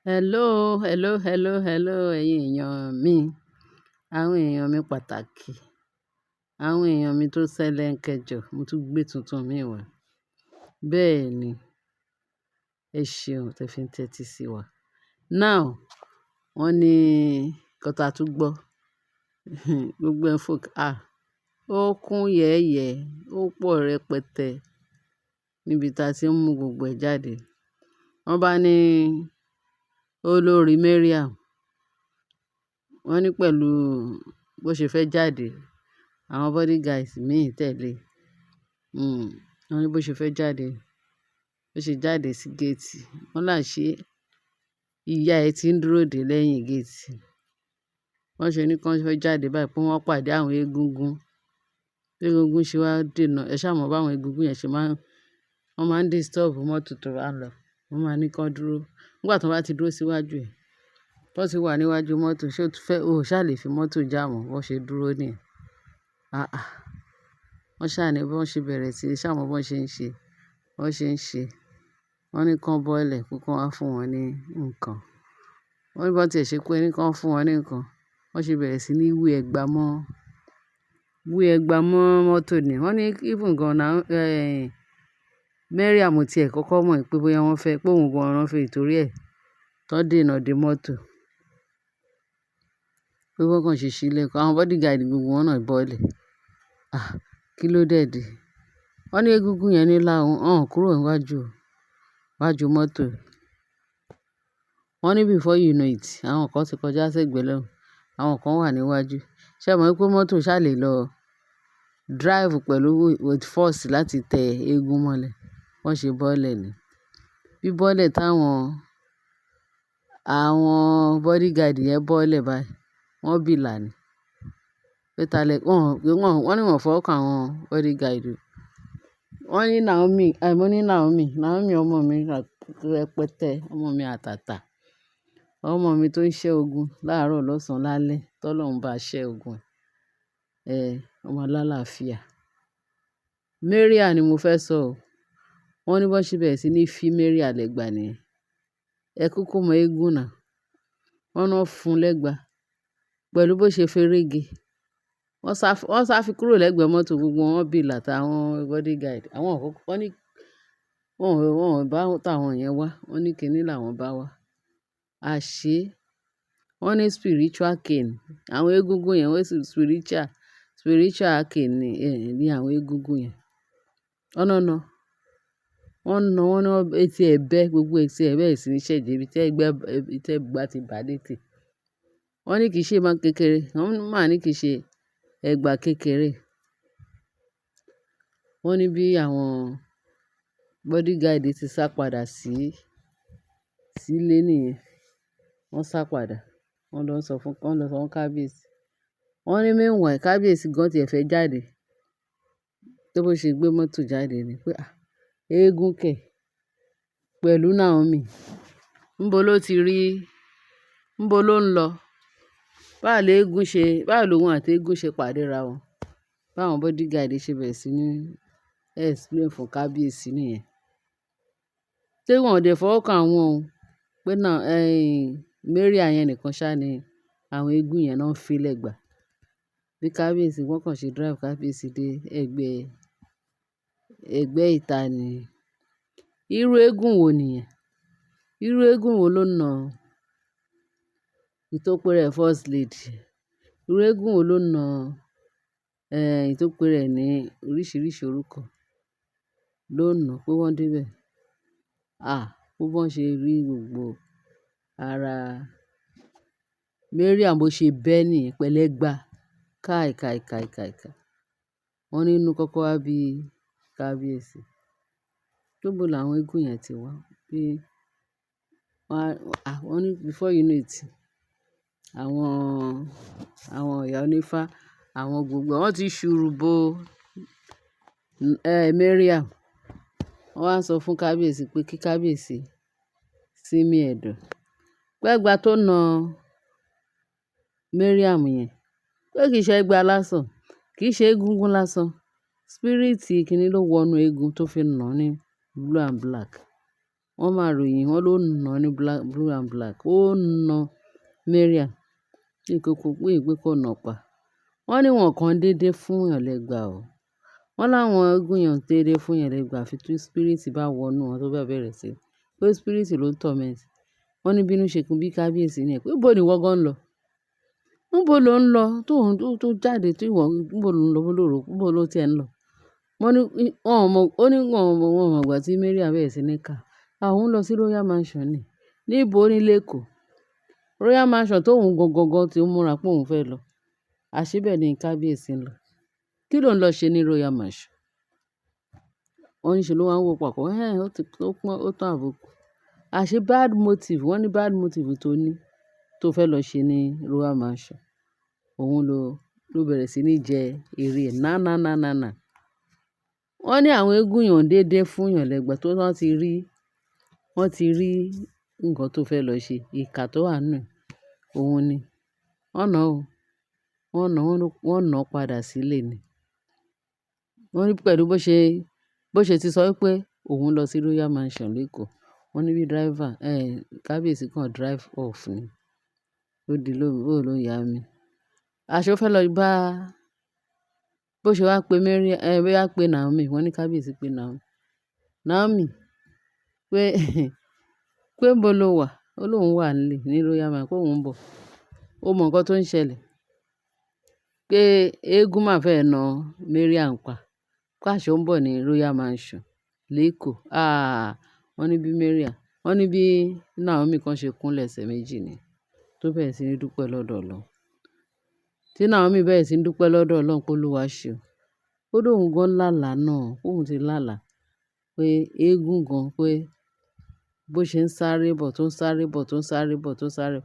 Hello, ẹ̀yin èèyàn mi. Àwọn èèyàn mi pàtàkì, àwọn èèyàn mi tó ṣẹlẹ̀ńkẹjọ, mo tún gbé tuntun mi wá. Bẹ́ẹ̀ ni, ẹ ṣeun tí ẹ fi ń tẹ́tí sí wa. Now, wọ́n ní nǹkan tá tún gbọ́. Gbogbo ẹ̀ folk, ó kún yẹ̀yẹ̀, ó pọ̀ rẹpẹtẹ níbi tá tí ń mú gbogbo ẹ̀ jáde. Wọ́n bá ní olórí Mariam, wọ́n ní pẹ̀lú bó ṣe fẹ́ jáde, àwọn bodyguards míì tẹ̀lé. Wọ́n ní bó ṣe fẹ́ jáde, bó ṣe jáde sí gate. Wọ́n láṣẹ ìyá ẹ ti ń dúró dè lẹ́yìn gate. Wọ́n ṣe ní kí wọ́n fẹ́ jáde báyìí pé wọ́n pàdé àwọn egungun. Bí egungun ṣe wá dènà, ẹ ṣá mọ̀ báwọn egungun yẹn ṣe wọ́n máa ń disturb mọ́tò tó bá ń lọ. Wọ́n máa ní kí wọ́n dúró. Nígbà tí wọ́n bá ti dúró síwájú ẹ̀, tó ti wà níwájú mọ́tò, ṣé o ṣá lè fi mọ́tò já wọn bó ṣe dúró nìyẹn. Wọ́n ṣá ni bí wọ́n ṣe bẹ̀rẹ̀ sí í ṣá mọ̀ bó ṣe ń ṣe. Wọ́n ní kí wọ́n bọ́lẹ̀ pé kí wọ́n wá fún wọn ní nǹkan. Wọ́n ní bó tí ẹ ṣe pé ní kí wọ́n fún wọn ní nǹkan, wọ́n ṣe bẹ̀rẹ̀ sí ní wé ẹgba mọ́ mọ́tò ni. Wọ́n ní even gan na Mariam tí ẹ̀ kọ́kọ́ mọ̀ pé bóyá wọ́n fẹ́ pé òun gan wọ́n fẹ́ ìtorí ẹ̀ tó dènà dé mọ́tò. Pé wọ́n kàn ṣe ṣílẹ̀kùn. Àwọn bodyguard gbogbo wọn náà bọ́lẹ̀. Kí ló dé dé? Wọ́n ní egungun yẹn ní láhùn kúrò níwájú mọ́tò. Wọ́n ní before you know it, àwọn kan ti kọjá sẹ́gbẹ̀ẹ́ lọ́hùn, àwọn kan wà níwájú. Ṣé ẹ mọ̀ wípé mọ́tò ṣá lè lọ drive pẹ̀lú with force láti tẹ eégún mọ́lẹ̀. Wọ́n ṣe bọ́lẹ̀ ni. Bí bọ́lẹ̀ àwọn bodyguard yẹn bọ́lẹ̀ báyìí, wọ́n bìlà ni. Pé wọ́n ní wọ́n fọwọ́ kan àwọn bodyguard. Wọ́n ní Naomi ọmọ mi rẹpẹtẹ, ọmọ mi àtàtà. Ọmọ mi tó ń ṣẹ́ ogun láàárọ̀ lọ́sàn-án lálẹ́, tọ́lọ́run bá ṣẹ́ ogun ẹ̀. Ọmọ alálàáfíà. Mariam ni mo fẹ́ sọ o. Wọ́n ní bó ṣe bẹ̀rẹ̀ sí ní fi Mariam lẹ́gba nìyẹn. Ẹ kúkú mọ eégún náà. Wọ́n náà fún lẹ́gba pẹ̀lú bó ṣe ferege. Wọ́n sá fi kúrò lẹ́gbẹ̀ẹ́ mọ́tò gbogbo wọn bìlà táwọn bodyguard. Wọ́n ní wọ́n bá táwọn yẹn wá. Wọ́n ní kíní làwọn bá wá. Àṣé wọ́n ní spiritual cane. Àwọn egungun yẹn wọ́n sì spiritual cane ni àwọn egungun yẹn. Wọ́n ná etí ẹ̀ bẹ́, gbogbo etí ẹ̀ bẹ́ẹ̀ sì ní ṣẹ̀jẹ̀ ibi tí ẹgba ti bà dé tì. Wọ́n ní kì í ṣe máa kékeré. Wọ́n máa ní kì í ṣe ẹgba kékeré. Wọ́n ní bí àwọn bodyguard ti sá padà sílé nìyẹn. Wọ́n sá padà. Wọ́n lọ sọ fún kábíyèsí. Wọ́n ní meanwhile kábíyèsí gan tí ẹ fẹ́ jáde. Tó bó ṣe gbé mọ́tò jáde ni pé eégún kẹ̀ pẹ̀lú Naomi. Níbo ló ti rí? Níbo ló ń lọ? Báwo lòun àti eégún ṣe pàdé ra wọn? Báwọn bodyguard ṣe bẹ̀rẹ̀ sí ní explain fún kábíyèsí nìyẹn. Ṣé wọn ò dẹ̀ fọwọ́ kan àwọn o? Pé náà Mariam yẹn nìkan ṣá ni àwọn eégún yẹn náà ń fi lẹ́gba. Bí kábíyèsí wọ́n kàn ṣe drive kábíyèsí dé ẹgbẹ́ ìta ni. Irú eégún wo nìyẹn? Irú eégún wo ló na ìtópé rẹ̀ first lady? Irú eégún wo ló na ìtópé rẹ̀ ní oríṣiríṣi orúkọ ló na pé wọ́n dé bẹ̀? Bó bọ́n ṣe rí gbogbo ara Mariam bó ṣe bẹ́ nìyẹn pẹ̀lẹ́gba. Kai. Wọ́n ní inú kọ́kọ́ wá bí kábíyèsí. Níbo làwọn eégún yẹn ti wá? Wọ́n ní before you know it, àwọn ìyá onífá, àwọn gbogbo wọ́n ti ṣùrù bó Mariam. Wọ́n wá sọ fún kábíyèsí pé kí kábíyèsí sinmi ẹ̀dọ̀. Pé ẹgba tó na Mariam yẹn, pé kì í ṣe ẹgba lásán, kì í ṣe egungun lásán. Spirit kíni ló wọnú eégún tó fi nà ní blue and black. wọ́n máa ròyìn, wọ́n ló nà ní blue and black. Ó na Mariam ní pé kó nà pa. Wọ́n ní wọn kàn dédé fún èèyàn lẹ́gba o. Wọ́n láwọn eégún yẹn dédé fún èèyàn lẹ́gba àfi tí spirit bá wọnú wọn tó bá bẹ̀rẹ̀ sí. Pé spirit ló ń torment. Wọ́n ní bínú ṣe kún bí kábíyèsí ni ẹ̀ pé níbo ni ìwọ gan ń lọ? Níbo lo ń lọ tó jáde tí ìwọ níbo lo ń lọ bólóró níbo lo ti ẹ̀ ń lọ? Wọ́n ní wọn ò mọ̀ ó ní wọn ò mọ̀ ìgbà tí Mariam bẹ̀rẹ̀ sí ní kà. Òun lọ sí Royal Mansion ni. Níbo ní l'Ékòó? Royal Mansion tóun gangan tí ó múra pé òun fẹ́ lọ. Àṣé bẹ́ẹ̀ ni kábíyèsí ń lọ. Kí ló ń lọ ṣe ní Royal Mansion? Wọ́n ní ṣe ló wá ń wò papọ̀. Ó tán àbùkù. Àṣé bad motive, wọ́n ní bad motive tó fẹ́ lọ ṣe ní Royal Mansion. Òun ló bẹ̀rẹ̀ sí ní jẹ èrè ẹ̀ náà. Wọ́n ní àwọn eégún yẹn ò dédé fún èèyàn lẹ́gba tó wọ́n ti rí nǹkan tó fẹ́ lọ ṣe. Ìkà tó wà nínú ẹ̀, òun ni. Wọ́n nà ó. Wọ́n nà padà sílé ni. Wọ́n ní pẹ̀lú bó ṣe ti sọ wípé òun lọ sí Royal Mansion l'Ékòó. Wọ́n ní bí kábíyèsí kan drive off ni. Ó di lóru ló ń yá mi. Àṣé ó fẹ́ lọ bá bó ṣe wá pe bóyá pé Naomi. Wọ́n ní kábíyèsí pé Naomi pé níbo lo wà? Ó lóun wà nílé ní Royal Mansion pé òun ń bọ̀. Ó mọ nǹkan tó ń ṣẹlẹ̀. Pé eégún máa fẹ́ na Mariam pa. Pé àṣé ó ń bọ̀ ní Royal Mansion l'Ékòó. Wọ́n ní bí Naomi kan ṣe kúnlẹ̀ ẹsẹ̀ méjì ni. Tó bẹ̀rẹ̀ sí ní dúpẹ́ lọ́dọ̀ Ọlọ́run. Tí Naomi bẹ̀rẹ̀ sí ní dúpẹ́ lọ́dọ̀ Ọlọ́run pé Olúwa ṣe o. Ó lóun gan lálàá náà. Òun ti lálàá pé eégún gan pé bó ṣe ń sáré bọ̀ tó ń sáré bọ̀ tó ń sáré bọ̀ tó ń sáré.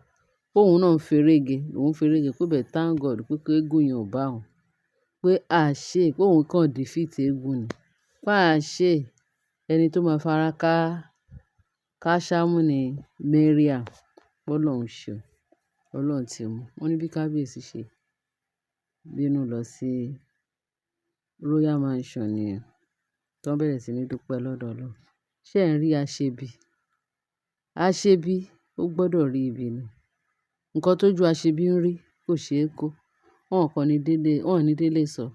Òun náà ń ferege. Òun ferege pé but thank God pé eégún yẹn ò bá òun. Pé àṣé pé òun kàn defeat eégún ni. Pé àṣé ẹni tó máa fara ká ṣámú ni Mariam. Ọlọ́run ṣe o. Ọlọ́run ti mú. Wọ́n ní bí kábíyèsí ṣe bínú lọ sí Royal Mansion ni ẹ̀. Tó bẹ̀rẹ̀ sí ní dúpẹ́ lọ́dọ̀ Ọlọ́run. Ṣé ẹ̀ ń rí aṣebi? Aṣebi ó gbọdọ̀ rí ibi ni. Nǹkan tójú aṣebi ń rí kò ṣe é kó. Wọ́n ní délé sọ.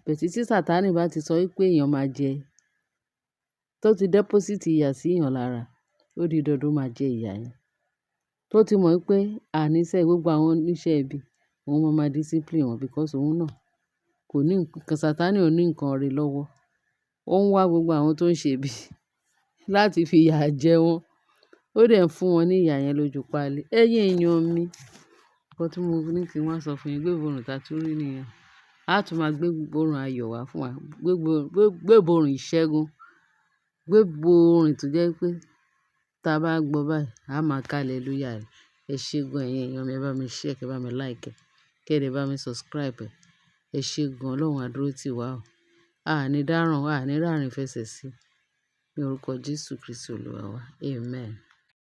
Bẹ̀tí tí Sátánì bá ti sọ wípé èèyàn máa jẹ, tó ti deposit ìyà sí èèyàn lára, ó di dandan ó máa jẹ ìyà yẹn. Tó ti mọ̀ wípé àníṣe gbogbo àwọn oníṣẹ́ ibi, òun máa discipline wọn because òun náà kò ní nǹkan, Sátánì ò ní nǹkan rẹ̀ lọ́wọ́. Ó ń wá gbogbo àwọn tó ń ṣe ibi láti fi ìyà jẹ wọ́n. Ó dẹ̀ ń fún wọn ní ìyà yẹn lójú páálí. Ẹ̀yin èèyàn mi, nǹkan tí mo ní kí n wá sọ fún yín, gbéborùn ta tún rí nìyẹn. A tún máa gbé borùn ayọ̀ wá fún wa. Gbé borùn ìṣẹ́gun. Gbé borùn tó jẹ́ pé tí a bá gbọ́ báyìí, a máa ká hallelujah rẹ̀. Ẹ ṣé gan ẹ̀yin èèyàn mi, ẹ bá mi share, kí ẹ bá mi like, kí ẹ dẹ̀ bá mi subscribe. Ẹ ṣé gan, Ọlọ́run á dúró tì wá o. A ní dáràn, a ní rárín fẹsẹ̀ sí. Ní orúkọ Jésù Kristi Olúwa wa. Amen.